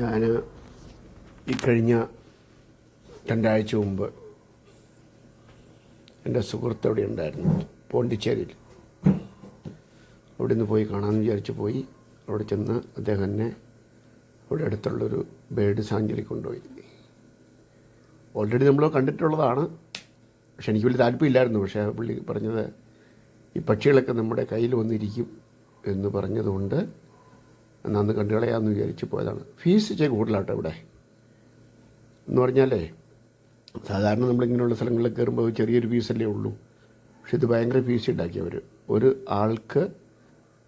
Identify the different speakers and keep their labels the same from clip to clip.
Speaker 1: ഞാൻ ഈ കഴിഞ്ഞ 2 ആഴ്ച മുമ്പ് എൻ്റെ സുഹൃത്ത് അവിടെ ഉണ്ടായിരുന്നു, പോണ്ടിച്ചേരിയിൽ. അവിടെ നിന്ന് പോയി കാണാമെന്ന് വിചാരിച്ച് പോയി. അവിടെ ചെന്ന് അദ്ദേഹം എന്നെ അവിടെ അടുത്തുള്ളൊരു ബേർഡ് സാഞ്ചുറി കൊണ്ടുപോയി. ഓൾറെഡി നമ്മൾ കണ്ടിട്ടുള്ളതാണ്, പക്ഷെ എനിക്ക് വലിയ താല്പര്യമില്ലായിരുന്നു. പക്ഷേ പുള്ളി പറഞ്ഞത് ഈ പക്ഷികളൊക്കെ നമ്മുടെ കയ്യിൽ വന്നിരിക്കും എന്ന് പറഞ്ഞതുകൊണ്ട് അന്ന് കണ്ടുകളയാമെന്ന് വിചാരിച്ച് പോയതാണ്. ഫീസ് ഇച്ചിരി കൂടുതലാട്ടോ ഇവിടെ. എന്ന് പറഞ്ഞാലേ സാധാരണ നമ്മളിങ്ങനെയുള്ള സ്ഥലങ്ങളിൽ കയറുമ്പോൾ ചെറിയൊരു ഫീസല്ലേ ഉള്ളൂ. പക്ഷെ ഇത് ഭയങ്കര ഫീസ് ഈടാക്കിയവർ. ഒരു ആൾക്ക്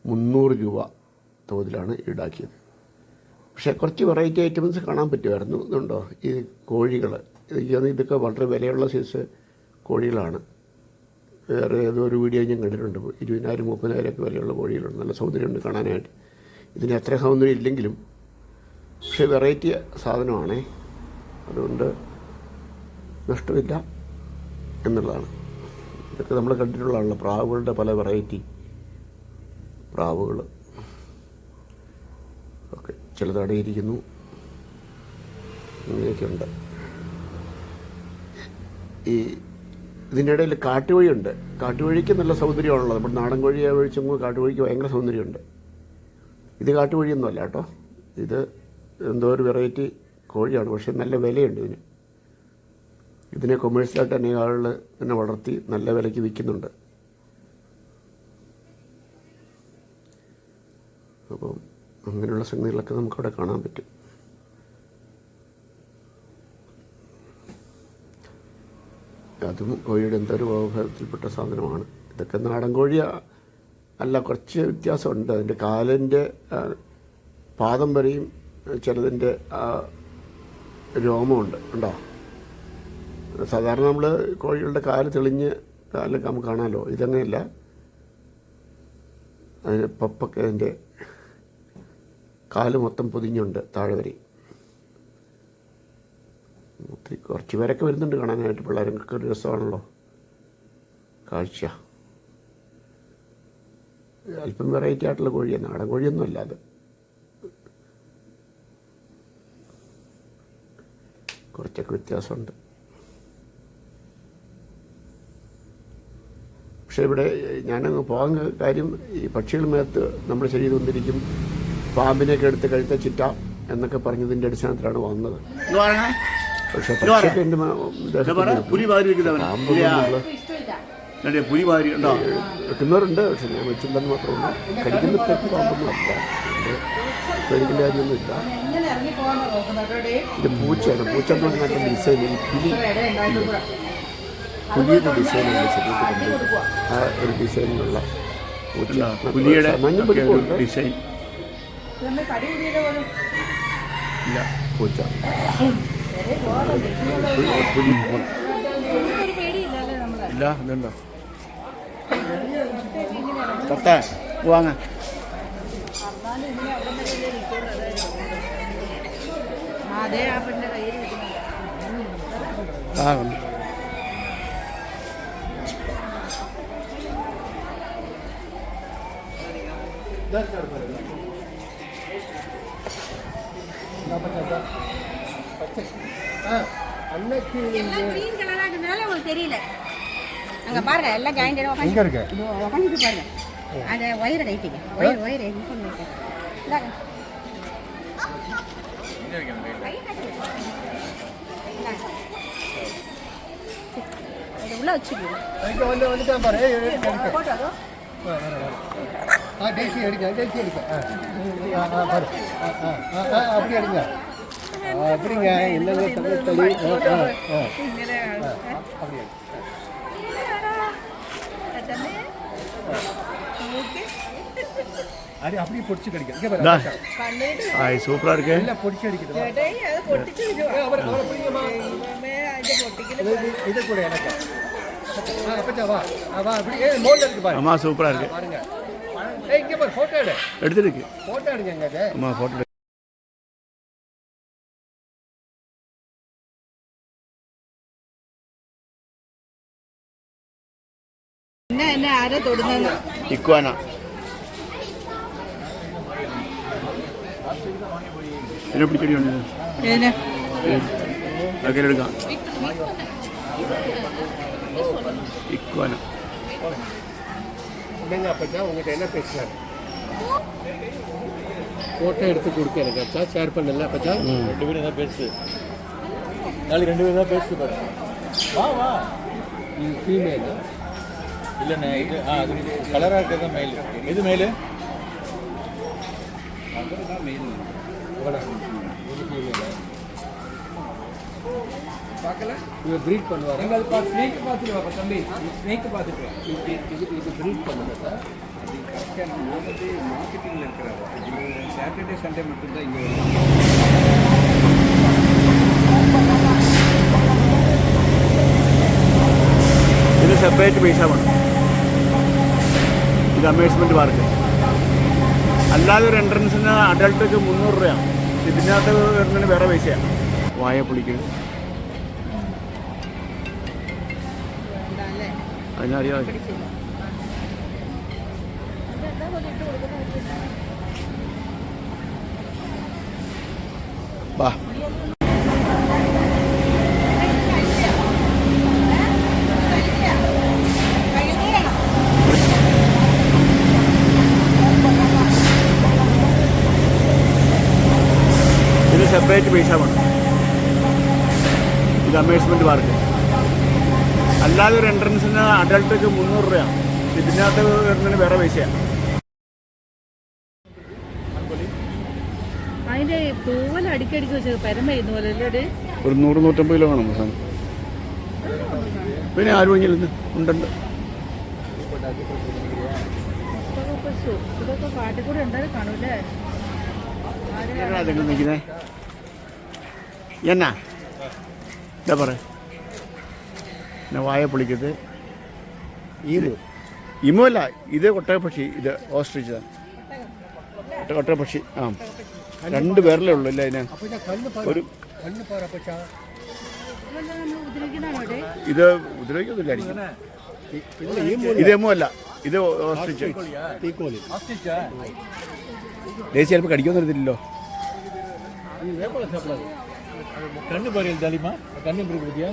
Speaker 1: 300 രൂപ തോതിലാണ് ഈടാക്കിയത്. പക്ഷേ കുറച്ച് വെറൈറ്റി ഐറ്റംസ് കാണാൻ പറ്റുമായിരുന്നു. ഇതുണ്ടോ ഈ കോഴികൾ, ഇതൊക്കെ വളരെ വിലയുള്ള സൈസ് കോഴികളാണ്. വേറെ ഏതോ ഒരു വീഡിയോ ഞാൻ കണ്ടിട്ടുണ്ട്. 20,000-30,000 ഒക്കെ വിലയുള്ള കോഴികളുണ്ട്. നല്ല സൗന്ദര്യമുണ്ട് കാണാനായിട്ട്. ഇതിന് എത്ര സൗന്ദര്യം ഇല്ലെങ്കിലും പക്ഷേ വെറൈറ്റി സാധനമാണേ, അതുകൊണ്ട് നഷ്ടമില്ല എന്നുള്ളതാണ്. ഇതൊക്കെ നമ്മൾ കണ്ടിട്ടുള്ളതാണല്ലോ, പ്രാവുകളുടെ പല വെറൈറ്റി പ്രാവുകൾ ഒക്കെ ചിലത് അടയിരിക്കുന്നു, അങ്ങനെയൊക്കെയുണ്ട്. ഇതിൻ്റെ ഇടയിൽ കാട്ടുവഴിയുണ്ട്. കാട്ടുവഴിക്ക് നല്ല സൗന്ദര്യമാണല്ലോ. നമ്മുടെ നാടൻ കോഴിയെ ഒഴിച്ചുമ്പോൾ കാട്ടുവഴിക്ക് ഭയങ്കര സൗന്ദര്യമുണ്ട്. ഇത് കാട്ടുവഴിയൊന്നുമല്ല കേട്ടോ, ഇത് എന്തോ ഒരു വെറൈറ്റി കോഴിയാണ്. പക്ഷേ നല്ല വിലയുണ്ട് ഇതിനെ കൊമേഴ്സ്യലായിട്ട് അനേക ആളുകൾ തന്നെ വളർത്തി നല്ല വിലയ്ക്ക് വിൽക്കുന്നുണ്ട്. അപ്പം അങ്ങനെയുള്ള സംഗതികളൊക്കെ നമുക്കവിടെ കാണാൻ പറ്റും. അതും കോഴിയുടെ എന്തോ ഒരു വിഭാഗത്തിൽപ്പെട്ട സാധനമാണ്. ഇതൊക്കെ നാടൻ കോഴി അല്ല, കുറച്ച് വ്യത്യാസമുണ്ട്. അതിൻ്റെ കാലിൻ്റെ പാദം വരെയും ചിലതിൻ്റെ രോമമുണ്ട് ഉണ്ടോ. സാധാരണ നമ്മൾ കോഴികളുടെ കാല് തെളിഞ്ഞ് കാലൊക്കെ നമുക്ക് കാണാമല്ലോ. ഇതങ്ങനെയല്ല, അതിന് പപ്പൊക്കെ അതിൻ്റെ കാല് മൊത്തം പൊതിഞ്ഞുണ്ട് താഴെ വരെ. ഒത്തിരി കുറച്ച് പേരൊക്കെ വരുന്നുണ്ട് കാണാനായിട്ട്. പിള്ളേരൊക്കെ ഒരു രസമാണല്ലോ കാഴ്ച. അല്പം വെറൈറ്റി ആയിട്ടുള്ള കോഴിയാണ്, നാടൻ കോഴിയൊന്നും അല്ല അത്. കുറച്ചൊക്കെ വ്യത്യാസമുണ്ട്. പക്ഷേ ഇവിടെ ഞാനങ്ങ് പോകാൻ കാര്യം, ഈ പക്ഷികൾ മേത്ത് നമ്മുടെ ശരീരം വന്നിരിക്കും, പാമ്പിനെയൊക്കെ എടുത്ത് കഴുത്ത ചിറ്റ എന്നൊക്കെ പറഞ്ഞതിൻ്റെ അടിസ്ഥാനത്തിലാണ് വന്നത്. പക്ഷേ പക്ഷിയൊക്കെ എൻ്റെ തിന്നറുണ്ട്. പക്ഷെ ഞാൻ വെച്ചിട്ടുണ്ടെന്ന് മാത്രമല്ല, കടിക്കുന്ന പാമ്പൊന്നും അല്ല, പേടിക്കേണ്ട കാര്യമൊന്നുമില്ല. ഇത് പൂച്ചയാണ്. പൂച്ച എന്ന് പറഞ്ഞാൽ ഡിസൈൻ, പുലിയുടെ ഡിസൈനാണ് ശരീരത്തിൽ. ആ ഒരു ഡിസൈനിലുള്ള പൂച്ച, പുലിയുടെ ഡിസൈൻ ഇല്ല പൂച്ച. ഇല്ല ഇതുണ്ടോ തത്ത വാങ്ങ. ആ
Speaker 2: தெரியல அங்க பாருங்க எல்லாம் ஜாயிண்ட்
Speaker 1: இங்க இருக்கு.
Speaker 2: உட்காந்துட்டு பாருங்க அந்த வயிறு ரைட்டிங்க வயிறு உள்ள வச்சுக்கோங்க.
Speaker 3: டேசி அடிக்க அப்படி அடிங்க அப்படிங்க. என்னங்க தள்ளி அப்படியே பொடிச்சு கிடைக்கும்.
Speaker 1: சூப்பரா இருக்கு.
Speaker 3: பொடிச்சு அடிக்குது. இது கூட எனக்கு
Speaker 1: ஆமா சூப்பரா இருக்கு.
Speaker 3: பாருங்க இங்க பாரு, போட்டோ
Speaker 1: எடுத்துருக்கு.
Speaker 3: போட்டோ எடுங்க.
Speaker 1: ஆமா போட்டோ.
Speaker 2: என்ன ആരെ തൊടുന്നത്?
Speaker 1: ഇക്വാന. എന്നെ പിടിക്കടി ഉണ്ട്
Speaker 2: ഏതിനാ
Speaker 1: അതൊക്കെ എടുക്കാം ഇക്വാന
Speaker 3: என்னங்க அப்பச்சா உங்கள்கிட்ட என்ன பேசுகிறாரு ஃபோட்டோ எடுத்து கொடுக்க எனக்கு அப்பச்சா ஷேர் பண்ணல அப்பச்சா 2 பேரும் தான் பேசு நாளைக்கு 2 பேரும் தான் பேசு பாரு வா வா இது ஃபீமேல் இல்லைண்ணே இது அது கலராக இருக்கிறது தான் மெயில் எது மெயில் அதுதான் மெயில் இது ஃபீமேல் பார்க்கல இவர் ப்ரீட் பண்ணுவார் அது ஸ்னேக் பார்த்துட்டு வாப்பா தம்பி ஸ்னேக் பார்த்துட்டு வா இது ப்ரீட் பண்ணுங்க சார் அது கரெக்டாக நான் வந்து மார்க்கெட்டிங்கில் இருக்கிறாரு இது சாட்டர்டே சண்டே மட்டும்தான் இங்கே
Speaker 1: ഇത് സെപ്പറേറ്റ് പൈസ വേണം ഇത് അമ്യൂസ്മെൻറ്റ് പാർക്ക് അല്ലാതെ ഒരു എൻട്രൻസിന് അഡൾട്ടൊക്കെ 300 രൂപയാണ് ഇതിനകത്ത് വരുന്നതിന് വേറെ പൈസയാണ് വായ പൊളിക്കുന്നത് അതിനറിയാം വാ ഇത് സെപ്പറേറ്റ് പൈസ വേണം ഇത് അമ്യൂസ്മെൻറ്റ് പാർക്ക് അല്ലാതെ ഒരു എൻട്രൻസിന് അഡൾട്ടൊക്കെ 300 രൂപയാണ് ഇതിനകത്ത് വരുന്നതിന് വേറെ പൈസയാണ്
Speaker 2: അതിന്റെ തൂവൽ അടിക്കടിക്ക് വെച്ചത് പരമയുന്ന പോലെ അല്ലേ
Speaker 1: ഒരു 100-150 കിലോ വേണം സാധനം പിന്നെ ആര് വാങ്ങിയില്ലെന്ന് ഉണ്ടുണ്ട്
Speaker 2: ഇതൊക്കെ കാട്ടിൽ കൂടെ ഉണ്ടായി കാണൂല്ലേ
Speaker 1: അതെങ്ങനെ നിൽക്കുന്നേ എന്നാ എന്താ പറയാ പിന്നെ വായ പൊളിക്കത് ഇമു അല്ല ഇത് ഒട്ടകപ്പക്ഷി ഇത് ഓസ്ട്രിച്ചതാണ് ഒട്ടകപ്പക്ഷി ആ 2 പേരല്ലേ ഉള്ളൂ അല്ലേ അതിന് ഒരു ഇത് ഉപദ്രവിക്കൊന്നുമില്ലായിരിക്കും ഇത് എമു അല്ല ഇത് ഓസ്ട്രിച്ച് ദേശീയ ചിലപ്പോൾ കടിക്കുമെന്ന് അറിയത്തില്ലല്ലോ
Speaker 3: கண்ணு பாரு தாலிமா கண்ணு எப்படி கொடுத்தியா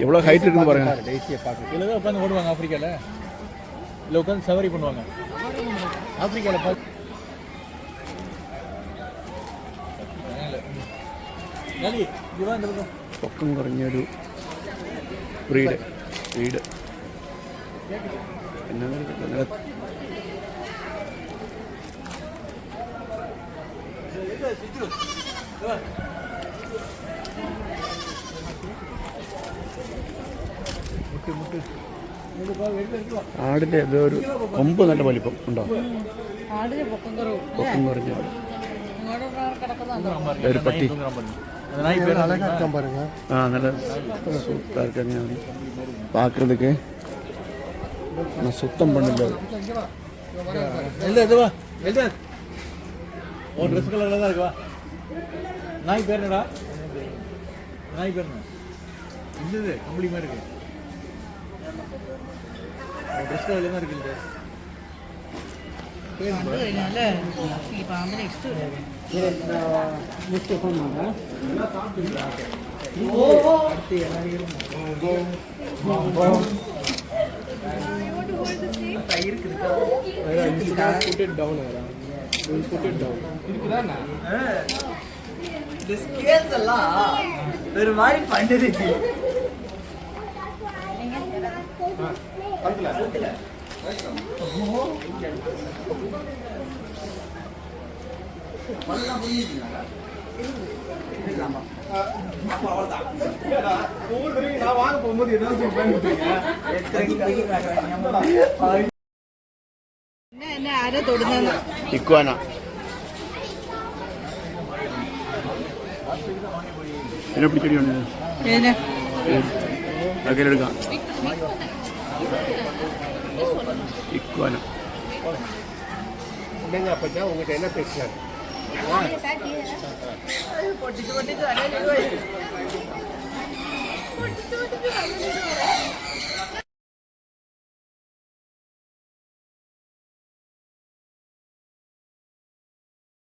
Speaker 1: எவ்வளோ ஹைட் இருக்குன்னு பாருங்க
Speaker 3: தேசிய பார்க்க இதில் தான் உட்காந்து ஓடுவாங்க ஆப்பிரிக்காவில் இல்லை உட்காந்து சவாரி பண்ணுவாங்க ஆப்பிரிக்காவில் பார்த்து
Speaker 1: പൊക്കം കുറഞ്ഞൊരു ബ്രീഡ് എന്നാ ആടിൻ്റെ ഏതോ ഒരു കൊമ്പ് നല്ല വലിപ്പം ഉണ്ടോ പൊക്കം കുറഞ്ഞ ഒരു പട്ടി ആ നല്ല സൂത്താർക്കങ്ങനെ പാക്കുന്നതൊക്കെ சுத்தம் பண்ணல
Speaker 3: ட்ரெஸ் கலரில் தான் இருக்குவா நாய் பேர் என்னடா நாய் பேர் என்ன இருந்தது கம்பளி மாதிரி இருக்கு ட்ரெஸ் கலரில் தான் இருக்கு put it down we'll put it down irukudana
Speaker 4: the scales alla ஒரு மாதிரி பண்ணிருக்கு பக்கல பல்லா புரியுதுங்களா இல்லமா அப்பா வரதா ஒவ்வொரு நான் வாங்க போகும்போது என்ன சொல்றேன்னு கேட்டீங்க
Speaker 2: എന്നെ ആരോ തൊടുന്ന
Speaker 1: ഇക്വാന എന്നെ പിടിക്കടി ഉണ്ട് അതൊക്കെ എടുക്കാം ഇക്വാന
Speaker 3: என்னங்க அப்பச்சா உங்ககிட்ட என்ன பேசுறாரு
Speaker 2: പൊട്ടിച്ച്